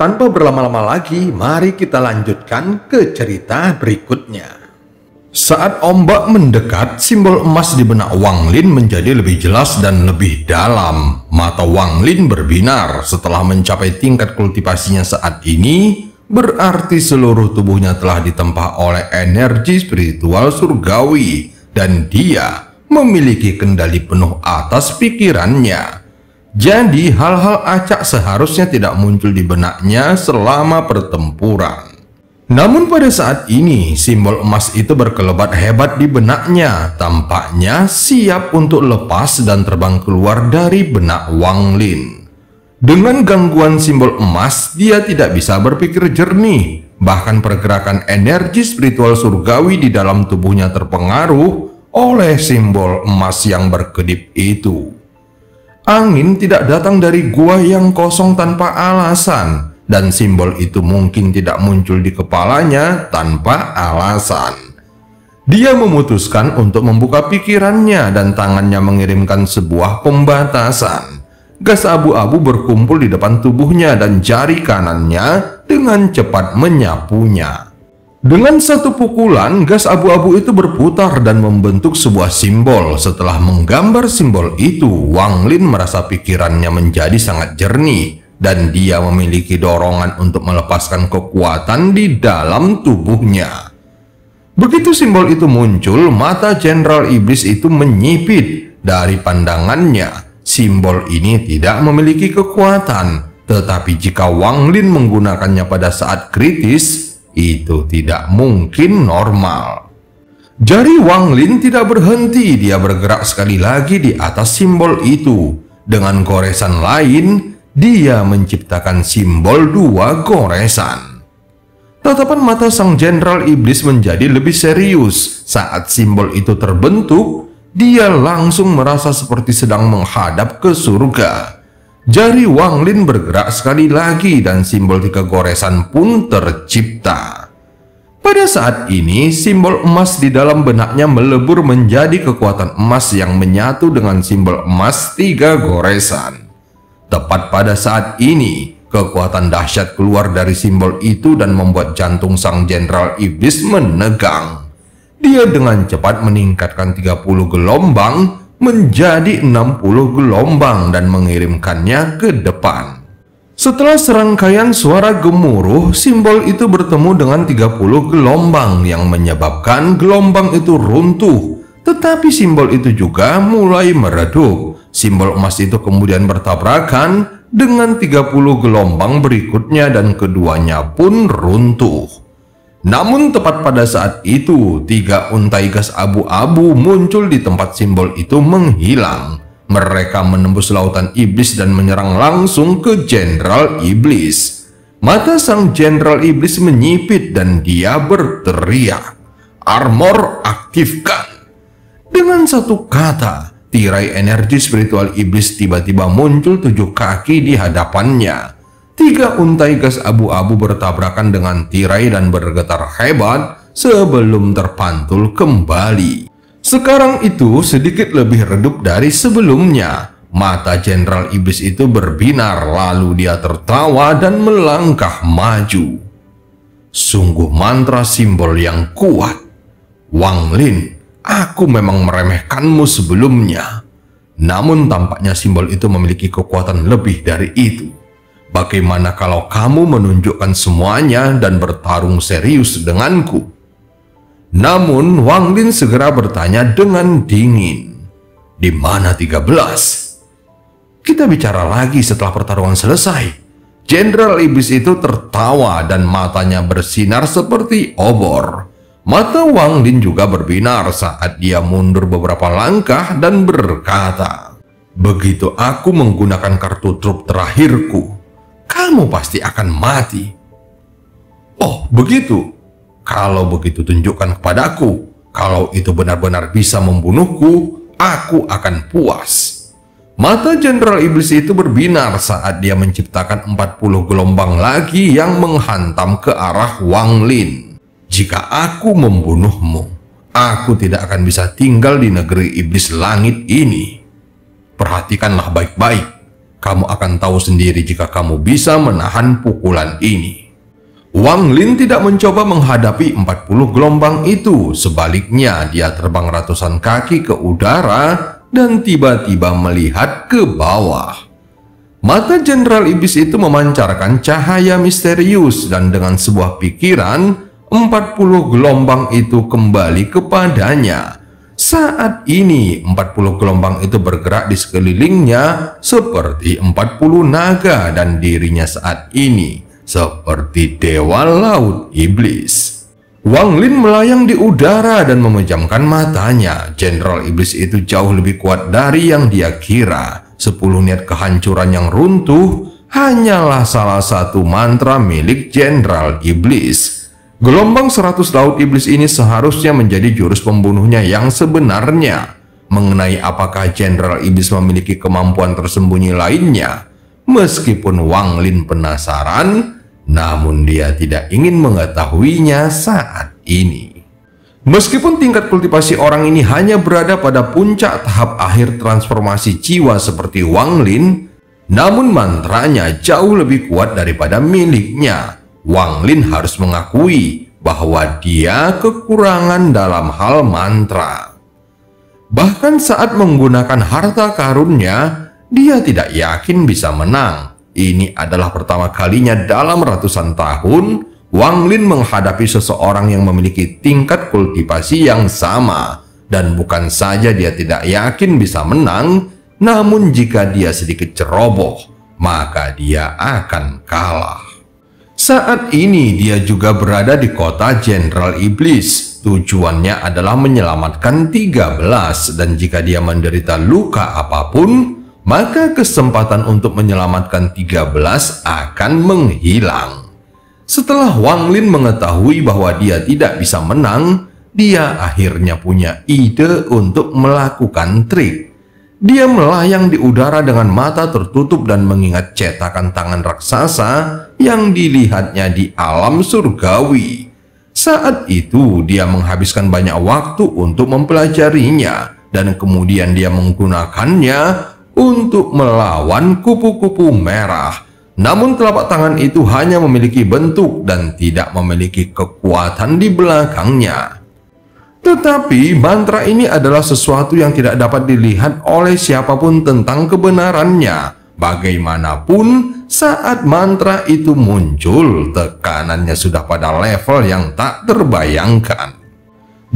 Tanpa berlama-lama lagi, mari kita lanjutkan ke cerita berikutnya. Saat ombak mendekat, simbol emas di benak Wang Lin menjadi lebih jelas dan lebih dalam. Mata Wang Lin berbinar setelah mencapai tingkat kultivasinya saat ini, berarti seluruh tubuhnya telah ditempa oleh energi spiritual surgawi dan dia memiliki kendali penuh atas pikirannya. Jadi hal-hal acak seharusnya tidak muncul di benaknya selama pertempuran. Namun pada saat ini simbol emas itu berkelebat hebat di benaknya, tampaknya siap untuk lepas dan terbang keluar dari benak Wang Lin. Dengan gangguan simbol emas, dia tidak bisa berpikir jernih. Bahkan pergerakan energi spiritual surgawi di dalam tubuhnya terpengaruh oleh simbol emas yang berkedip itu. Angin tidak datang dari gua yang kosong tanpa alasan, dan simbol itu mungkin tidak muncul di kepalanya tanpa alasan. Dia memutuskan untuk membuka pikirannya dan tangannya mengirimkan sebuah pembatasan. Gas abu-abu berkumpul di depan tubuhnya dan jari kanannya dengan cepat menyapunya. Dengan satu pukulan, gas abu-abu itu berputar dan membentuk sebuah simbol. Setelah menggambar simbol itu, Wang Lin merasa pikirannya menjadi sangat jernih dan dia memiliki dorongan untuk melepaskan kekuatan di dalam tubuhnya. Begitu simbol itu muncul, mata Jenderal Iblis itu menyipit. Dari pandangannya, simbol ini tidak memiliki kekuatan, tetapi jika Wang Lin menggunakannya pada saat kritis, itu tidak mungkin normal. Jari Wang Lin tidak berhenti, dia bergerak sekali lagi di atas simbol itu. Dengan goresan lain, dia menciptakan simbol dua goresan. Tatapan mata sang Jenderal Iblis menjadi lebih serius. Saat simbol itu terbentuk, dia langsung merasa seperti sedang menghadap ke surga. Jari Wang Lin bergerak sekali lagi dan simbol tiga goresan pun tercipta. Pada saat ini, simbol emas di dalam benaknya melebur menjadi kekuatan emas yang menyatu dengan simbol emas tiga goresan. Tepat pada saat ini, kekuatan dahsyat keluar dari simbol itu dan membuat jantung sang Jenderal Iblis menegang. Dia dengan cepat meningkatkan 30 gelombang menjadi 60 gelombang dan mengirimkannya ke depan. Setelah serangkaian suara gemuruh, simbol itu bertemu dengan 30 gelombang yang menyebabkan gelombang itu runtuh. Tetapi simbol itu juga mulai meredup. Simbol emas itu kemudian bertabrakan dengan 30 gelombang berikutnya dan keduanya pun runtuh. Namun tepat pada saat itu, 3 untai gas abu-abu muncul di tempat simbol itu menghilang. Mereka menembus lautan iblis dan menyerang langsung ke Jenderal Iblis. Mata sang Jenderal Iblis menyipit dan dia berteriak, "Armor aktifkan!" Dengan satu kata, tirai energi spiritual iblis tiba-tiba muncul 7 kaki di hadapannya. 3 untai gas abu-abu bertabrakan dengan tirai dan bergetar hebat sebelum terpantul kembali. Sekarang itu sedikit lebih redup dari sebelumnya. Mata Jenderal Iblis itu berbinar, lalu dia tertawa dan melangkah maju. Sungguh mantra simbol yang kuat. Wang Lin, aku memang meremehkanmu sebelumnya. Namun tampaknya simbol itu memiliki kekuatan lebih dari itu. Bagaimana kalau kamu menunjukkan semuanya dan bertarung serius denganku? Namun Wang Lin segera bertanya dengan dingin, "Di mana 13? Kita bicara lagi setelah pertarungan selesai." Jenderal Iblis itu tertawa dan matanya bersinar seperti obor. Mata Wang Lin juga berbinar saat dia mundur beberapa langkah dan berkata, "Begitu aku menggunakan kartu trup terakhirku, kamu pasti akan mati." "Oh, begitu? Kalau begitu tunjukkan kepadaku. Kalau itu benar-benar bisa membunuhku, aku akan puas." Mata Jenderal Iblis itu berbinar saat dia menciptakan 40 gelombang lagi yang menghantam ke arah Wang Lin. "Jika aku membunuhmu, aku tidak akan bisa tinggal di negeri iblis langit ini. Perhatikanlah baik-baik. Kamu akan tahu sendiri jika kamu bisa menahan pukulan ini. Wang Lin tidak mencoba menghadapi 40 gelombang itu. Sebaliknya, dia terbang ratusan kaki ke udara dan tiba-tiba melihat ke bawah. Mata Jenderal Iblis itu memancarkan cahaya misterius dan dengan sebuah pikiran, 40 gelombang itu kembali kepadanya. Saat ini 40 gelombang itu bergerak di sekelilingnya seperti 40 naga dan dirinya saat ini seperti Dewa Laut Iblis. Wang Lin melayang di udara dan memejamkan matanya. Jenderal Iblis itu jauh lebih kuat dari yang dia kira. 10 niat kehancuran yang runtuh hanyalah salah satu mantra milik Jenderal Iblis. Gelombang 100 Laut Iblis ini seharusnya menjadi jurus pembunuhnya yang sebenarnya. Mengenai apakah Jenderal Iblis memiliki kemampuan tersembunyi lainnya, meskipun Wang Lin penasaran, namun dia tidak ingin mengetahuinya saat ini. Meskipun tingkat kultivasi orang ini hanya berada pada puncak tahap akhir transformasi jiwa seperti Wang Lin, namun mantranya jauh lebih kuat daripada miliknya. Wang Lin harus mengakui bahwa dia kekurangan dalam hal mantra. Bahkan saat menggunakan harta karunnya, dia tidak yakin bisa menang. Ini adalah pertama kalinya dalam ratusan tahun Wang Lin menghadapi seseorang yang memiliki tingkat kultivasi yang sama. Dan bukan saja dia tidak yakin bisa menang, namun jika dia sedikit ceroboh, maka dia akan kalah. Saat ini dia juga berada di kota Jenderal Iblis. Tujuannya adalah menyelamatkan 13 dan jika dia menderita luka apapun, maka kesempatan untuk menyelamatkan 13 akan menghilang. Setelah Wang Lin mengetahui bahwa dia tidak bisa menang, dia akhirnya punya ide untuk melakukan trik. Dia melayang di udara dengan mata tertutup dan mengingat cetakan tangan raksasa yang dilihatnya di alam surgawi. Saat itu dia menghabiskan banyak waktu untuk mempelajarinya dan kemudian dia menggunakannya untuk melawan kupu-kupu merah. Namun telapak tangan itu hanya memiliki bentuk dan tidak memiliki kekuatan di belakangnya. Tetapi mantra ini adalah sesuatu yang tidak dapat dilihat oleh siapapun tentang kebenarannya. Bagaimanapun, saat mantra itu muncul, tekanannya sudah pada level yang tak terbayangkan.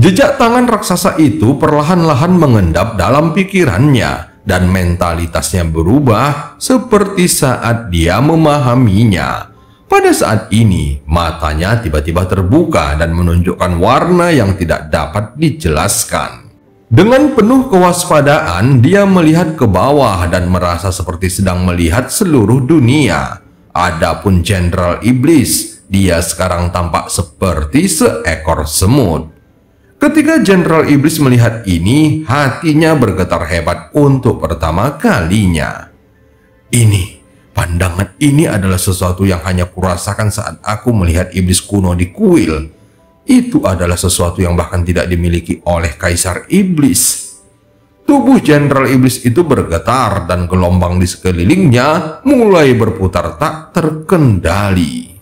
Jejak tangan raksasa itu perlahan-lahan mengendap dalam pikirannya, dan mentalitasnya berubah seperti saat dia memahaminya. Pada saat ini, matanya tiba-tiba terbuka dan menunjukkan warna yang tidak dapat dijelaskan. Dengan penuh kewaspadaan, dia melihat ke bawah dan merasa seperti sedang melihat seluruh dunia. Adapun Jenderal Iblis, dia sekarang tampak seperti seekor semut. Ketika Jenderal Iblis melihat ini, hatinya bergetar hebat untuk pertama kalinya. Pandangan ini adalah sesuatu yang hanya kurasakan saat aku melihat iblis kuno di kuil. Itu adalah sesuatu yang bahkan tidak dimiliki oleh Kaisar Iblis. Tubuh Jenderal Iblis itu bergetar dan gelombang di sekelilingnya mulai berputar tak terkendali.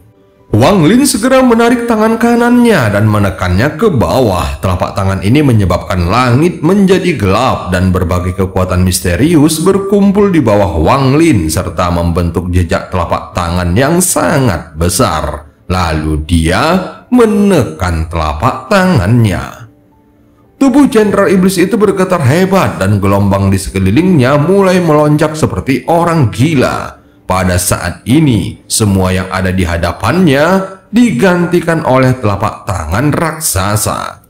Wang Lin segera menarik tangan kanannya dan menekannya ke bawah. Telapak tangan ini menyebabkan langit menjadi gelap dan berbagai kekuatan misterius berkumpul di bawah Wang Lin serta membentuk jejak telapak tangan yang sangat besar. Lalu dia menekan telapak tangannya. Tubuh Jenderal Iblis itu bergetar hebat dan gelombang di sekelilingnya mulai melonjak seperti orang gila. Pada saat ini, semua yang ada di hadapannya digantikan oleh telapak tangan raksasa.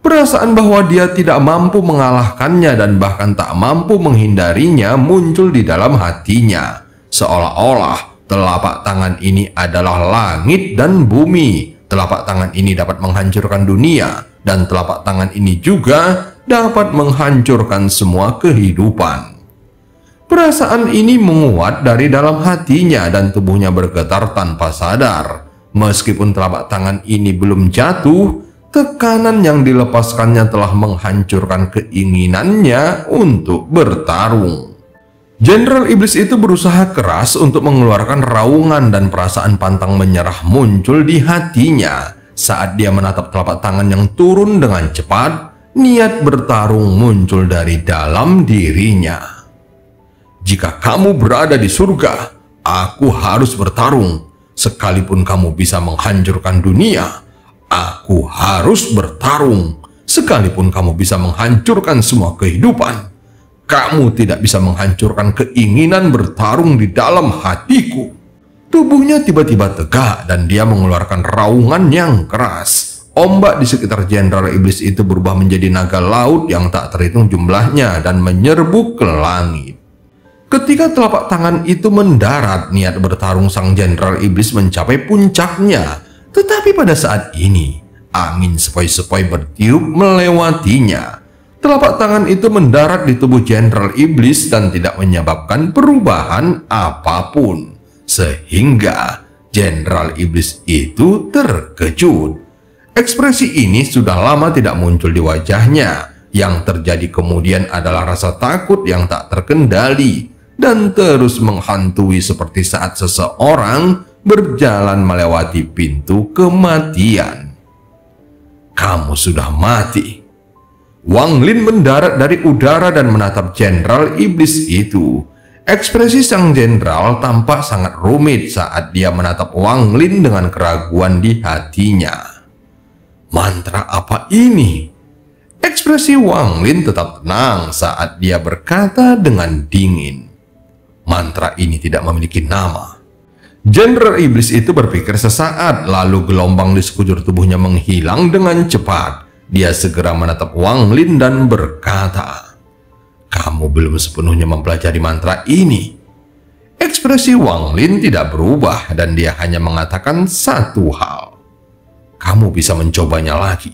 Perasaan bahwa dia tidak mampu mengalahkannya dan bahkan tak mampu menghindarinya muncul di dalam hatinya. Seolah-olah telapak tangan ini adalah langit dan bumi. Telapak tangan ini dapat menghancurkan dunia, dan telapak tangan ini juga dapat menghancurkan semua kehidupan. Perasaan ini menguat dari dalam hatinya dan tubuhnya bergetar tanpa sadar. Meskipun telapak tangan ini belum jatuh, tekanan yang dilepaskannya telah menghancurkan keinginannya untuk bertarung. Jenderal Iblis itu berusaha keras untuk mengeluarkan raungan, dan perasaan pantang menyerah muncul di hatinya saat dia menatap telapak tangan yang turun dengan cepat. Niat bertarung muncul dari dalam dirinya. Jika kamu berada di surga, aku harus bertarung. Sekalipun kamu bisa menghancurkan dunia, aku harus bertarung. Sekalipun kamu bisa menghancurkan semua kehidupan, kamu tidak bisa menghancurkan keinginan bertarung di dalam hatiku. Tubuhnya tiba-tiba tegak dan dia mengeluarkan raungan yang keras. Ombak di sekitar Jenderal Iblis itu berubah menjadi naga laut yang tak terhitung jumlahnya dan menyerbu ke langit. Ketika telapak tangan itu mendarat, niat bertarung sang Jenderal Iblis mencapai puncaknya. Tetapi pada saat ini, angin sepoi-sepoi bertiup melewatinya. Telapak tangan itu mendarat di tubuh Jenderal Iblis dan tidak menyebabkan perubahan apapun. Sehingga Jenderal Iblis itu terkejut. Ekspresi ini sudah lama tidak muncul di wajahnya. Yang terjadi kemudian adalah rasa takut yang tak terkendali dan terus menghantui seperti saat seseorang berjalan melewati pintu kematian. Kamu sudah mati. Wang Lin mendarat dari udara dan menatap Jenderal Iblis itu. Ekspresi sang jenderal tampak sangat rumit saat dia menatap Wang Lin dengan keraguan di hatinya. Mantra apa ini? Ekspresi Wang Lin tetap tenang saat dia berkata dengan dingin. Mantra ini tidak memiliki nama. Jenderal Iblis itu berpikir sesaat, lalu gelombang di sekujur tubuhnya menghilang dengan cepat. Dia segera menatap Wang Lin dan berkata, "Kamu belum sepenuhnya mempelajari mantra ini." Ekspresi Wang Lin tidak berubah dan dia hanya mengatakan satu hal. Kamu bisa mencobanya lagi.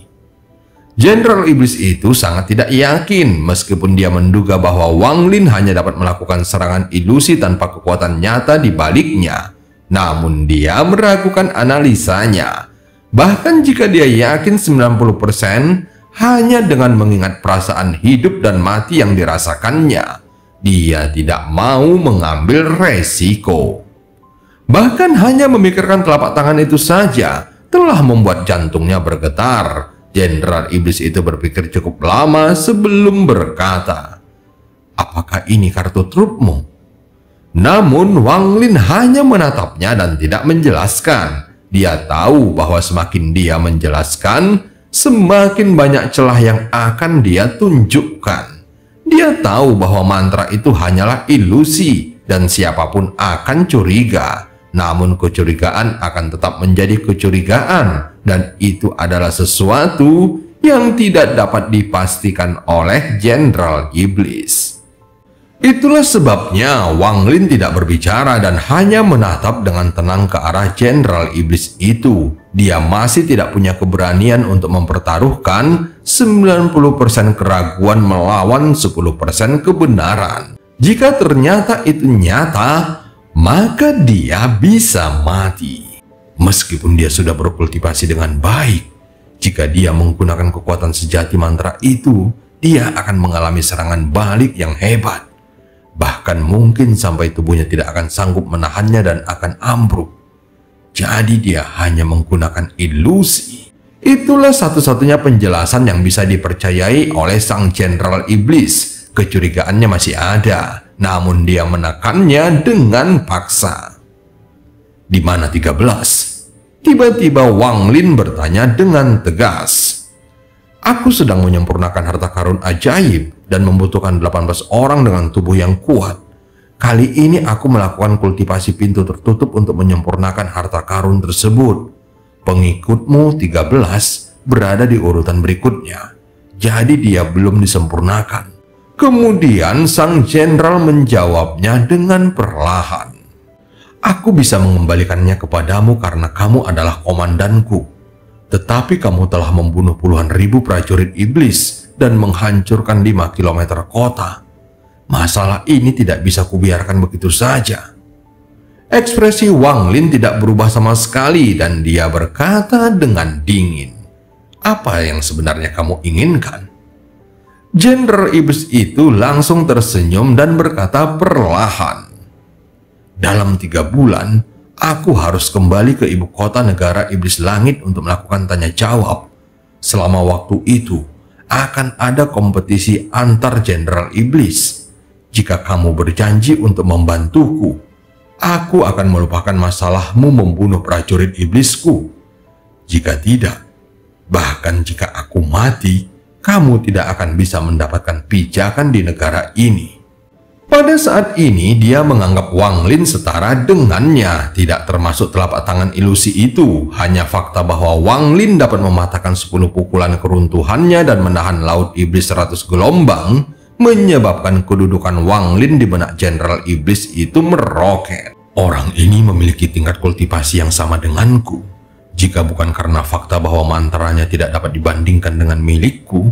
Jenderal Iblis itu sangat tidak yakin meskipun dia menduga bahwa Wang Lin hanya dapat melakukan serangan ilusi tanpa kekuatan nyata di baliknya. Namun dia meragukan analisanya. Bahkan jika dia yakin 90%, hanya dengan mengingat perasaan hidup dan mati yang dirasakannya, dia tidak mau mengambil resiko. Bahkan hanya memikirkan telapak tangan itu saja telah membuat jantungnya bergetar. Jenderal Iblis itu berpikir cukup lama sebelum berkata, "Apakah ini kartu trupmu?" Namun Wang Lin hanya menatapnya dan tidak menjelaskan. Dia tahu bahwa semakin dia menjelaskan, semakin banyak celah yang akan dia tunjukkan. Dia tahu bahwa mantra itu hanyalah ilusi dan siapapun akan curiga. Namun kecurigaan akan tetap menjadi kecurigaan, dan itu adalah sesuatu yang tidak dapat dipastikan oleh Jenderal Iblis. Itulah sebabnya Wang Lin tidak berbicara dan hanya menatap dengan tenang ke arah Jenderal Iblis itu. Dia masih tidak punya keberanian untuk mempertaruhkan 90% keraguan melawan 10% kebenaran. Jika ternyata itu nyata, maka dia bisa mati. Meskipun dia sudah berkultivasi dengan baik, jika dia menggunakan kekuatan sejati mantra itu, dia akan mengalami serangan balik yang hebat. Bahkan mungkin sampai tubuhnya tidak akan sanggup menahannya dan akan ambruk. Jadi dia hanya menggunakan ilusi. Itulah satu-satunya penjelasan yang bisa dipercayai oleh sang Jenderal Iblis. Kecurigaannya masih ada, namun dia menekannya dengan paksa. "Di mana 13? Tiba-tiba Wang Lin bertanya dengan tegas. "Aku sedang menyempurnakan harta karun ajaib dan membutuhkan 18 orang dengan tubuh yang kuat. Kali ini aku melakukan kultivasi pintu tertutup untuk menyempurnakan harta karun tersebut. Pengikutmu 13 berada di urutan berikutnya, jadi dia belum disempurnakan." Kemudian sang jenderal menjawabnya dengan perlahan, "Aku bisa mengembalikannya kepadamu karena kamu adalah komandanku. Tetapi kamu telah membunuh puluhan ribu prajurit iblis dan menghancurkan 5 kilometer kota. Masalah ini tidak bisa kubiarkan begitu saja." Ekspresi Wang Lin tidak berubah sama sekali dan dia berkata dengan dingin, "Apa yang sebenarnya kamu inginkan?" Jenderal Iblis itu langsung tersenyum dan berkata perlahan, "Dalam 3 bulan, aku harus kembali ke ibu kota negara Iblis Langit untuk melakukan tanya jawab. Selama waktu itu, akan ada kompetisi antar Jenderal Iblis. Jika kamu berjanji untuk membantuku, aku akan melupakan masalahmu membunuh prajurit iblisku. Jika tidak, bahkan jika aku mati, kamu tidak akan bisa mendapatkan pijakan di negara ini." Pada saat ini dia menganggap Wang Lin setara dengannya, tidak termasuk telapak tangan ilusi itu. Hanya fakta bahwa Wang Lin dapat mematahkan 10 pukulan keruntuhannya dan menahan laut iblis 100 gelombang, menyebabkan kedudukan Wang Lin di benak Jenderal Iblis itu meroket. Orang ini memiliki tingkat kultivasi yang sama denganku. Jika bukan karena fakta bahwa mantranya tidak dapat dibandingkan dengan milikku,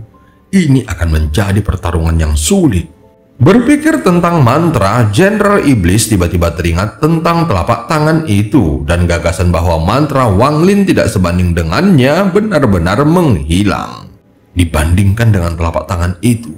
ini akan menjadi pertarungan yang sulit. Berpikir tentang mantra, Jenderal Iblis tiba-tiba teringat tentang telapak tangan itu, dan gagasan bahwa mantra Wang Lin tidak sebanding dengannya benar-benar menghilang. Dibandingkan dengan telapak tangan itu,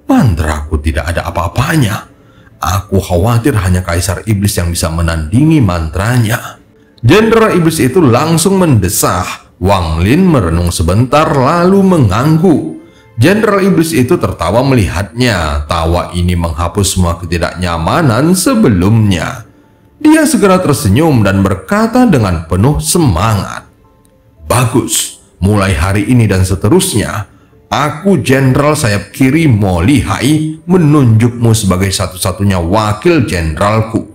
mantraku tidak ada apa-apanya. Aku khawatir hanya Kaisar Iblis yang bisa menandingi mantranya. Jenderal Iblis itu langsung mendesah. Wang Lin merenung sebentar lalu mengangguk. Jenderal Iblis itu tertawa melihatnya. Tawa ini menghapus semua ketidaknyamanan sebelumnya. Dia segera tersenyum dan berkata dengan penuh semangat, "Bagus, mulai hari ini dan seterusnya, aku Jenderal Sayap Kiri Mo Lihai menunjukmu sebagai satu-satunya wakil jenderalku.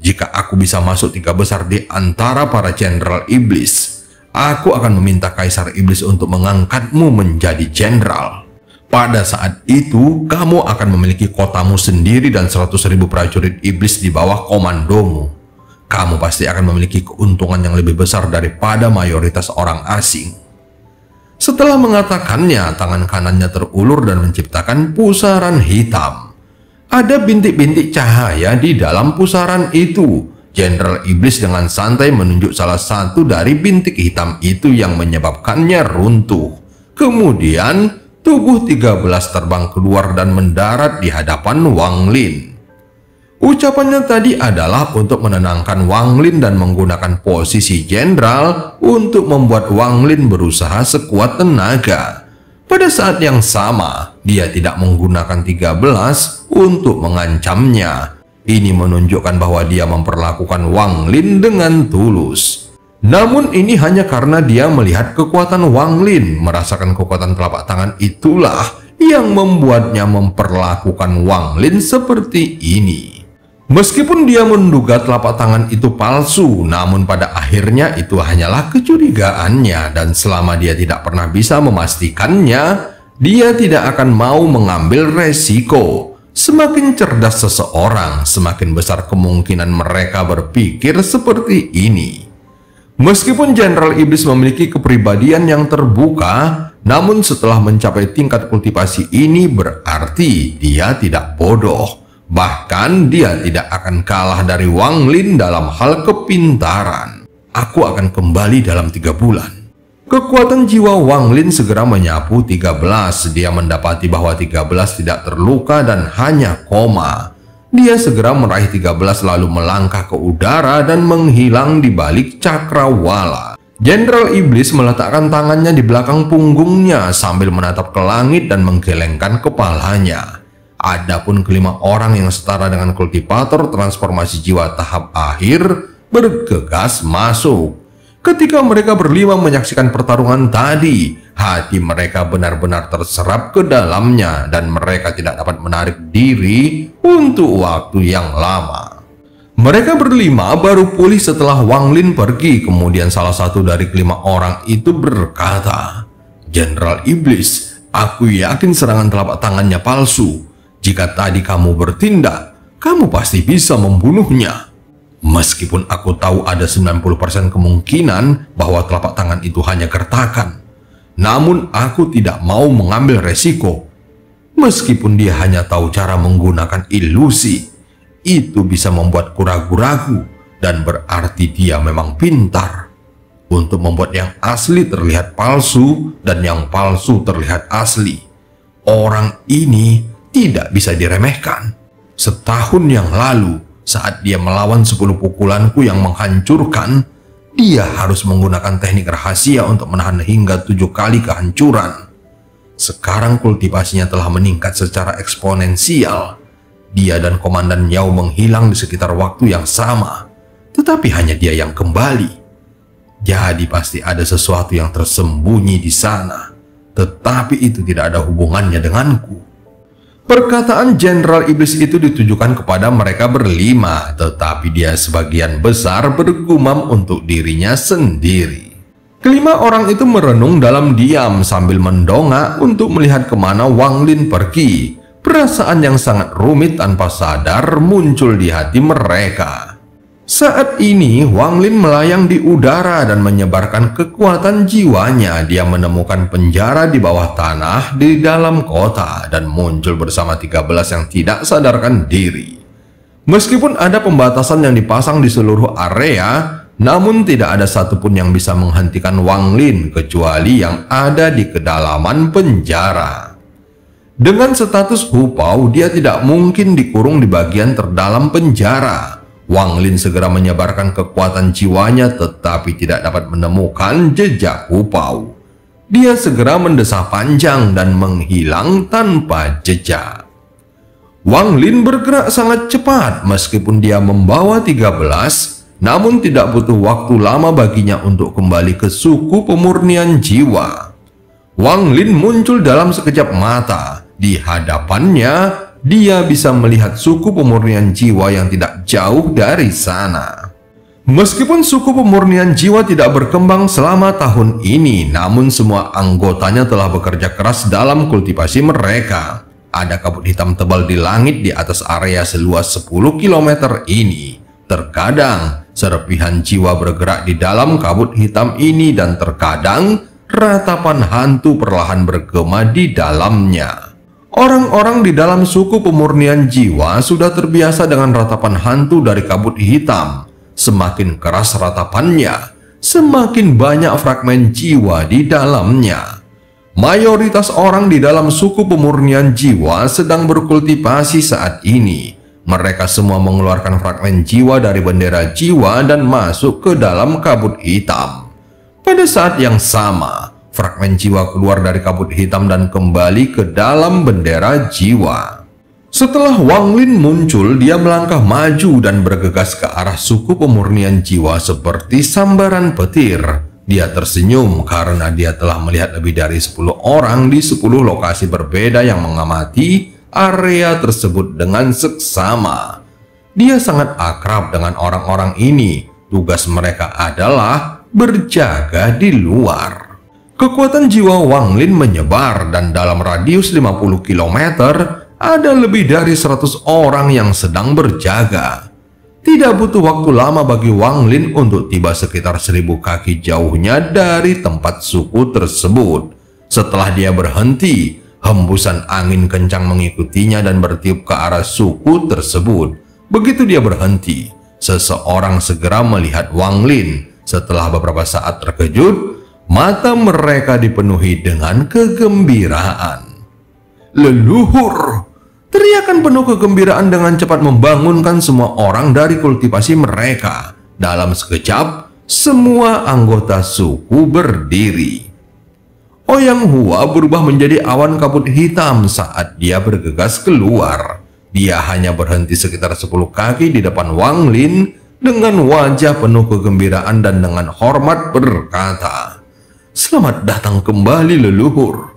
Jika aku bisa masuk 3 besar di antara para Jenderal Iblis, aku akan meminta Kaisar Iblis untuk mengangkatmu menjadi jenderal. Pada saat itu, kamu akan memiliki kotamu sendiri dan 100.000 prajurit iblis di bawah komandomu. Kamu pasti akan memiliki keuntungan yang lebih besar daripada mayoritas orang asing." Setelah mengatakannya, tangan kanannya terulur dan menciptakan pusaran hitam. Ada bintik-bintik cahaya di dalam pusaran itu. Jenderal Iblis dengan santai menunjuk salah satu dari bintik hitam itu yang menyebabkannya runtuh. Kemudian, tubuh 13 terbang keluar dan mendarat di hadapan Wang Lin. Ucapannya tadi adalah untuk menenangkan Wang Lin dan menggunakan posisi jenderal untuk membuat Wang Lin berusaha sekuat tenaga. Pada saat yang sama, dia tidak menggunakan 13 untuk mengancamnya. Ini menunjukkan bahwa dia memperlakukan Wang Lin dengan tulus. Namun ini hanya karena dia melihat kekuatan Wang Lin. Merasakan kekuatan telapak tangan itulah yang membuatnya memperlakukan Wang Lin seperti ini. Meskipun dia menduga telapak tangan itu palsu, namun pada akhirnya itu hanyalah kecurigaannya, dan selama dia tidak pernah bisa memastikannya, dia tidak akan mau mengambil resiko. Semakin cerdas seseorang, semakin besar kemungkinan mereka berpikir seperti ini. Meskipun Jenderal Iblis memiliki kepribadian yang terbuka, namun setelah mencapai tingkat kultivasi ini berarti dia tidak bodoh. Bahkan dia tidak akan kalah dari Wang Lin dalam hal kepintaran. Aku akan kembali dalam 3 bulan. Kekuatan jiwa Wang Lin segera menyapu 13. Dia mendapati bahwa 13 tidak terluka dan hanya koma. Dia segera meraih 13 lalu melangkah ke udara dan menghilang di balik cakrawala. Jenderal Iblis meletakkan tangannya di belakang punggungnya sambil menatap ke langit dan menggelengkan kepalanya. Adapun kelima orang yang setara dengan kultivator transformasi jiwa tahap akhir bergegas masuk. Ketika mereka berlima menyaksikan pertarungan tadi, hati mereka benar-benar terserap ke dalamnya dan mereka tidak dapat menarik diri untuk waktu yang lama. Mereka berlima baru pulih setelah Wang Lin pergi. Kemudian salah satu dari kelima orang itu berkata, "Jenderal Iblis, aku yakin serangan telapak tangannya palsu. Jika tadi kamu bertindak, kamu pasti bisa membunuhnya. Meskipun aku tahu ada 90% kemungkinan bahwa telapak tangan itu hanya gertakan, namun aku tidak mau mengambil resiko. Meskipun dia hanya tahu cara menggunakan ilusi, itu bisa membuatku ragu-ragu dan berarti dia memang pintar untuk membuat yang asli terlihat palsu dan yang palsu terlihat asli. Orang ini tidak bisa diremehkan. Setahun yang lalu, saat dia melawan 10 pukulanku yang menghancurkan, dia harus menggunakan teknik rahasia untuk menahan hingga 7 kali kehancuran. Sekarang kultivasinya telah meningkat secara eksponensial. Dia dan Komandan Yao menghilang di sekitar waktu yang sama, tetapi hanya dia yang kembali. Jadi pasti ada sesuatu yang tersembunyi di sana, tetapi itu tidak ada hubungannya denganku. Perkataan Jenderal Iblis itu ditujukan kepada mereka berlima, tetapi dia sebagian besar bergumam untuk dirinya sendiri. Kelima orang itu merenung dalam diam sambil mendongak untuk melihat kemana Wang Lin pergi. Perasaan yang sangat rumit tanpa sadar muncul di hati mereka. Saat ini Wang Lin melayang di udara dan menyebarkan kekuatan jiwanya. Dia menemukan penjara di bawah tanah di dalam kota dan muncul bersama 13 yang tidak sadarkan diri. Meskipun ada pembatasan yang dipasang di seluruh area, namun tidak ada satupun yang bisa menghentikan Wang Lin kecuali yang ada di kedalaman penjara. Dengan status Hupao, dia tidak mungkin dikurung di bagian terdalam penjara. Wang Lin segera menyebarkan kekuatan jiwanya tetapi tidak dapat menemukan jejak Hupao. Dia segera mendesah panjang dan menghilang tanpa jejak. Wang Lin bergerak sangat cepat meskipun dia membawa 13, namun tidak butuh waktu lama baginya untuk kembali ke suku pemurnian jiwa. Wang Lin muncul dalam sekejap mata. Di hadapannya, dia bisa melihat suku pemurnian jiwa yang tidak jauh dari sana. Meskipun suku pemurnian jiwa tidak berkembang selama tahun ini, namun semua anggotanya telah bekerja keras dalam kultivasi mereka. Ada kabut hitam tebal di langit di atas area seluas 10 km ini. Terkadang, serpihan jiwa bergerak di dalam kabut hitam ini dan terkadang, ratapan hantu perlahan bergema di dalamnya. Orang-orang di dalam suku pemurnian jiwa sudah terbiasa dengan ratapan hantu dari kabut hitam. Semakin keras ratapannya, semakin banyak fragmen jiwa di dalamnya. Mayoritas orang di dalam suku pemurnian jiwa sedang berkultivasi saat ini. Mereka semua mengeluarkan fragmen jiwa dari bendera jiwa dan masuk ke dalam kabut hitam. Pada saat yang sama, fragmen jiwa keluar dari kabut hitam dan kembali ke dalam bendera jiwa. Setelah Wang Lin muncul, dia melangkah maju dan bergegas ke arah suku pemurnian jiwa seperti sambaran petir. Dia tersenyum karena dia telah melihat lebih dari 10 orang di 10 lokasi berbeda yang mengamati area tersebut dengan seksama. Dia sangat akrab dengan orang-orang ini. Tugas mereka adalah berjaga di luar. Kekuatan jiwa Wang Lin menyebar dan dalam radius 50 km ada lebih dari 100 orang yang sedang berjaga. Tidak butuh waktu lama bagi Wang Lin untuk tiba sekitar 1000 kaki jauhnya dari tempat suku tersebut. Setelah dia berhenti, hembusan angin kencang mengikutinya dan bertiup ke arah suku tersebut. Begitu dia berhenti, seseorang segera melihat Wang Lin. Setelah beberapa saat terkejut, mata mereka dipenuhi dengan kegembiraan. Leluhur! Teriakan penuh kegembiraan dengan cepat membangunkan semua orang dari kultivasi mereka. Dalam sekejap, semua anggota suku berdiri. Ouyang Hua berubah menjadi awan kabut hitam saat dia bergegas keluar. Dia hanya berhenti sekitar 10 kaki di depan Wang Lin dengan wajah penuh kegembiraan dan dengan hormat berkata, "Selamat datang kembali, leluhur."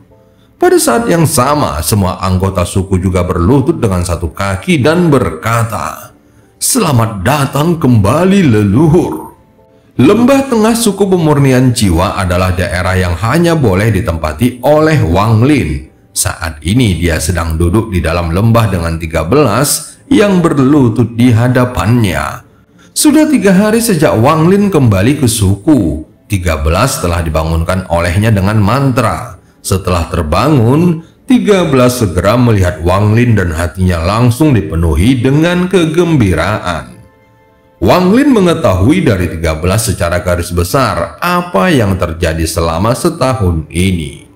Pada saat yang sama, semua anggota suku juga berlutut dengan satu kaki dan berkata, "Selamat datang kembali, leluhur." Lembah tengah suku pemurnian jiwa adalah daerah yang hanya boleh ditempati oleh Wang Lin. Saat ini dia sedang duduk di dalam lembah dengan 13 yang berlutut di hadapannya. Sudah 3 hari sejak Wang Lin kembali ke suku. 13 telah dibangunkan olehnya dengan mantra. Setelah terbangun, 13 segera melihat Wang Lin dan hatinya langsung dipenuhi dengan kegembiraan. Wang Lin mengetahui dari 13 secara garis besar apa yang terjadi selama setahun ini.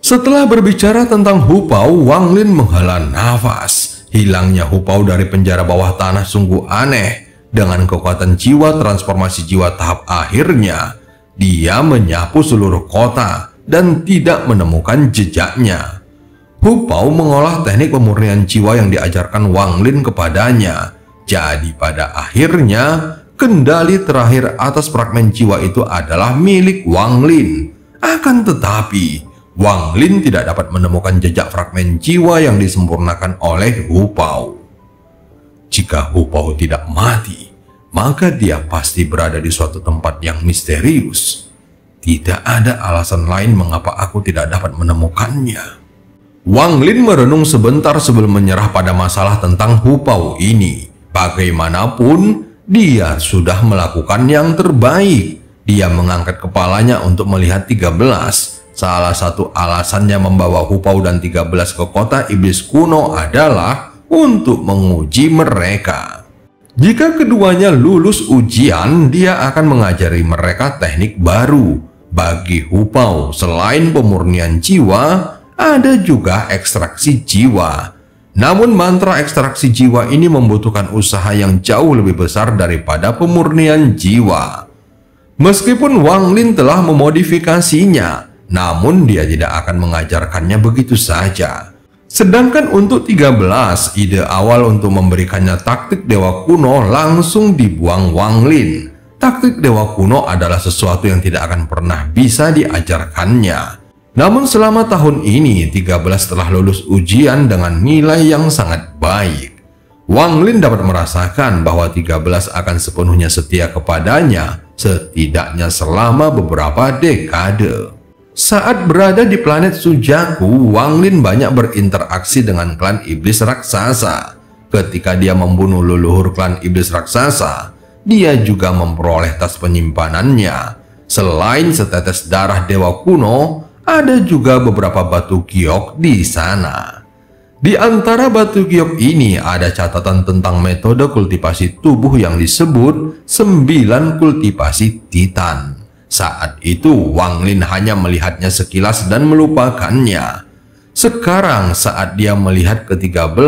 Setelah berbicara tentang Hupao, Wang Lin menghela nafas. Hilangnya Hupao dari penjara bawah tanah sungguh aneh. Dengan kekuatan jiwa transformasi jiwa tahap akhirnya, dia menyapu seluruh kota dan tidak menemukan jejaknya. Hupao mengolah teknik pemurnian jiwa yang diajarkan Wang Lin kepadanya. Jadi pada akhirnya, kendali terakhir atas fragmen jiwa itu adalah milik Wang Lin. Akan tetapi, Wang Lin tidak dapat menemukan jejak fragmen jiwa yang disempurnakan oleh Hupao. Jika Hupao tidak mati, maka dia pasti berada di suatu tempat yang misterius. Tidak ada alasan lain mengapa aku tidak dapat menemukannya. Wang Lin merenung sebentar sebelum menyerah pada masalah tentang Hupao ini. Bagaimanapun, dia sudah melakukan yang terbaik. Dia mengangkat kepalanya untuk melihat 13. Salah satu alasannya membawa Hupao dan 13 ke kota iblis kuno adalah untuk menguji mereka. Jika keduanya lulus ujian, dia akan mengajari mereka teknik baru. Bagi Hupao, selain pemurnian jiwa, ada juga ekstraksi jiwa. Namun mantra ekstraksi jiwa ini membutuhkan usaha yang jauh lebih besar daripada pemurnian jiwa. Meskipun Wang Lin telah memodifikasinya, namun dia tidak akan mengajarkannya begitu saja. Sedangkan untuk 13, ide awal untuk memberikannya taktik dewa kuno langsung dibuang Wang Lin. Taktik dewa kuno adalah sesuatu yang tidak akan pernah bisa diajarkannya. Namun selama tahun ini, 13 telah lulus ujian dengan nilai yang sangat baik. Wang Lin dapat merasakan bahwa 13 akan sepenuhnya setia kepadanya, setidaknya selama beberapa dekade. Saat berada di planet Sujaku, Wang Lin banyak berinteraksi dengan klan iblis raksasa. Ketika dia membunuh leluhur klan iblis raksasa, dia juga memperoleh tas penyimpanannya. Selain setetes darah dewa kuno, ada juga beberapa batu giok di sana. Di antara batu giok ini ada catatan tentang metode kultivasi tubuh yang disebut 9 kultivasi Titan. Saat itu Wang Lin hanya melihatnya sekilas dan melupakannya. Sekarang saat dia melihat ke-13,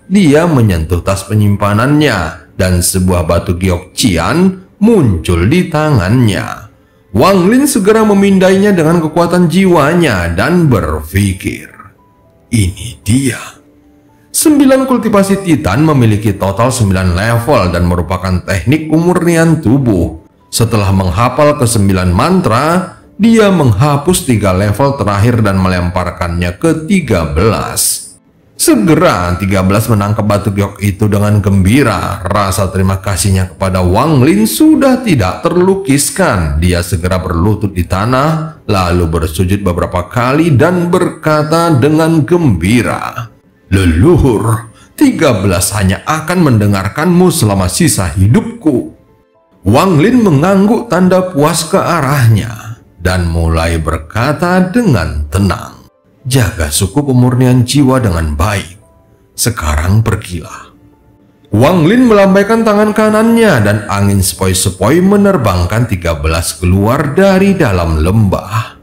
dia menyentuh tas penyimpanannya dan sebuah batu giok Qian muncul di tangannya. Wang Lin segera memindainya dengan kekuatan jiwanya dan berpikir, ini dia. 9 kultivasi Titan memiliki total 9 level dan merupakan teknik pemurnian tubuh. Setelah menghafal ke-9 mantra, dia menghapus 3 level terakhir dan melemparkannya ke 13. Segera 13 menangkap batu giok itu dengan gembira. Rasa terima kasihnya kepada Wang Lin sudah tidak terlukiskan. Dia segera berlutut di tanah, lalu bersujud beberapa kali dan berkata dengan gembira, "Leluhur, 13 hanya akan mendengarkanmu selama sisa hidupku." Wang Lin mengangguk tanda puas ke arahnya dan mulai berkata dengan tenang, "Jaga suku pemurnian jiwa dengan baik. Sekarang pergilah." Wang Lin melambaikan tangan kanannya dan angin sepoi-sepoi menerbangkan 13 keluar dari dalam lembah.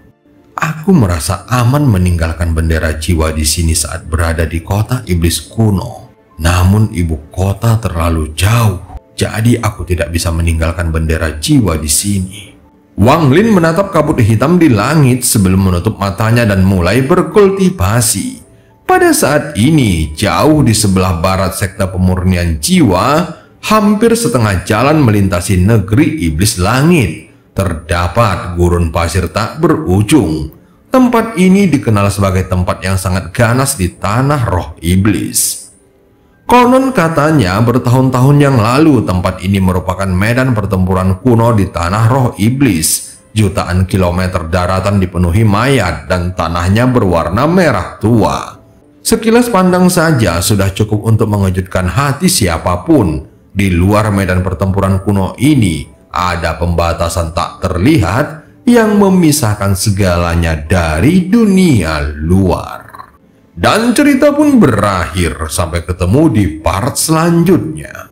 Aku merasa aman meninggalkan bendera jiwa di sini saat berada di kota iblis kuno. Namun ibu kota terlalu jauh. Jadi aku tidak bisa meninggalkan bendera jiwa di sini. Wang Lin menatap kabut hitam di langit sebelum menutup matanya dan mulai berkultivasi. Pada saat ini, jauh di sebelah barat sekte pemurnian jiwa, hampir setengah jalan melintasi negeri iblis langit, terdapat gurun pasir tak berujung. Tempat ini dikenal sebagai tempat yang sangat ganas di tanah roh iblis. Konon katanya bertahun-tahun yang lalu tempat ini merupakan medan pertempuran kuno di tanah roh iblis. Jutaan kilometer daratan dipenuhi mayat dan tanahnya berwarna merah tua. Sekilas pandang saja sudah cukup untuk mengejutkan hati siapapun. Di luar medan pertempuran kuno ini ada pembatasan tak terlihat yang memisahkan segalanya dari dunia luar. Dan cerita pun berakhir. Sampai ketemu di part selanjutnya.